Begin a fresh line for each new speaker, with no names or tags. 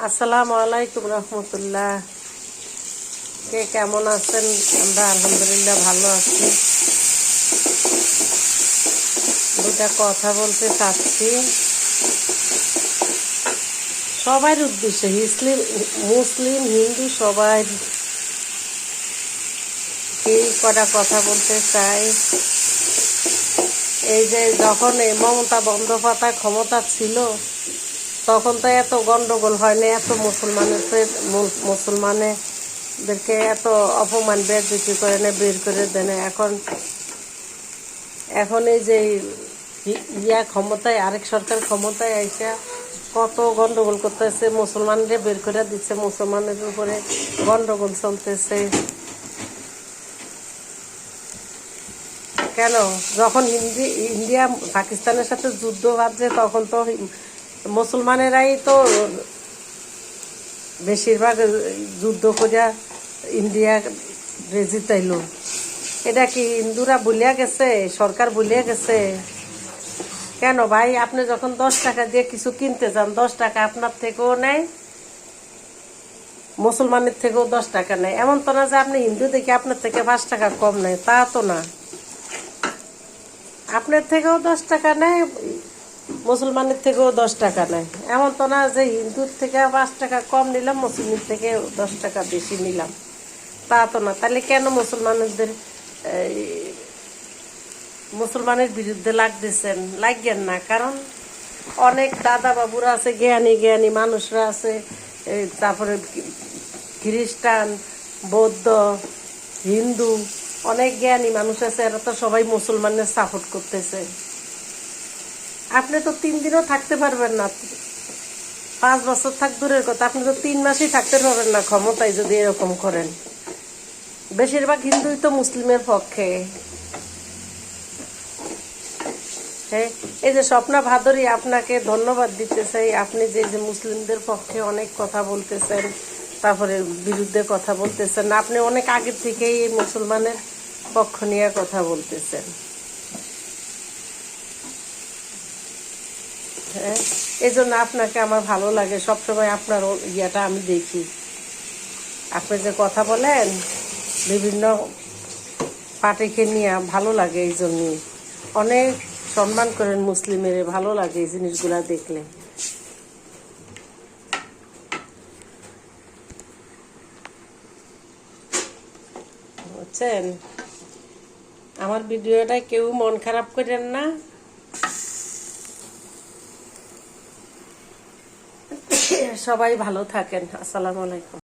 আসসালামু আলাইকুম রহমতুল্লাহ। কে কেমন আছেন? আমরা আলহামদুলিল্লাহ ভালো আছি। দুটা কথা বলতে চাচ্ছি সবার উদ্দেশ্যে, মুসলিম হিন্দু সবাই কটা কথা বলতে চাই। এই যে যখন এই মমতা বন্দ্যোপাধ্যায় ক্ষমতা ছিল তখন তো এত গন্ডগোল হয় না, এত মুসলমানেদেরকে এত অপমান বেজ্জতি করে না, বের করে দেয় না। এখন এই যে ক্ষমতায় আরেক সরকার ক্ষমতায় আইসা কত গন্ডগোল করতেছে, মুসলমানদের বের করে দিচ্ছে, মুসলমানের উপরে গন্ডগোল চলতেছে। কেন? যখন ইন্ডিয়া পাকিস্তানের সাথে যুদ্ধ বাঁধছে তখন তো মুসলমানেরাই তো বেশিরভাগ যুদ্ধ করিয়া ইন্ডিয়া জিতাইল। এটা কি হিন্দুরা ভুলিয়া গেছে? সরকার ভুলিয়া গেছে? কেন ভাই, আপনি যখন 10 টাকা দিয়ে কিছু কিনতে যান 10 টাকা আপনার থেকেও নেয়, মুসলমানের থেকেও 10 টাকা নেয়। এমন তো না যে আপনি হিন্দু দেখে আপনার থেকে 5 টাকা কম নেয়, তা তো না। আপনার থেকেও 10 টাকা নেয়, মুসলমানের থেকেও 10 টাকা নেয়। এমন তো না যে হিন্দুর থেকে 5 টাকা কম নিলাম, মুসলিমের থেকে 10 টাকা বেশি নিলাম, তা তো না। তাহলে কেন মুসলমানের বিরুদ্ধে লাগতেছেন? লাগবেন না, কারণ অনেক দাদা বাবুরা আছে, জ্ঞানী মানুষরা আছে, তারপরে খ্রিস্টান, বৌদ্ধ, হিন্দু, অনেক জ্ঞানী মানুষ আছে, এরা তো সবাই মুসলমানের সাপোর্ট করতেছে। আপনি তো 3 দিনও থাকতে পারবেন না, 5 বছর থাক দূরের কথা, আপনি তো 3 মাসই থাকতে পারবেন না ক্ষমতায় যদি এরকম করেন। বেশিরভাগ হিন্দুই তো মুসলিমের পক্ষে। হ্যাঁ, এই যে স্বপ্না ভাদুরী, আপনাকে ধন্যবাদ দিতে চাই। আপনি যে মুসলিমদের পক্ষে অনেক কথা বলতেছেন, তারপরে বিরুদ্ধে কথা বলতেছেন, আপনি অনেক আগে থেকেই এই মুসলমানের পক্ষ নিয়ে কথা বলতেছেন। হ্যাঁ, এই জন্য আপনাকে আমার ভালো লাগে, সবসময় আপনার ইয়াটা আমি দেখি। আপনি যে কথা বলেন বিভিন্ন পার্টিকে নিয়ে, ভালো লাগে। এই জন্যই অনেক সম্মান করেন মুসলিমের, ভালো লাগে এই জিনিসগুলা দেখলে। বুঝছেন? আমার ভিডিওটা কেউ মন খারাপ করেন না। সবাই ভালো থাকেন। আসসালামু আলাইকুম।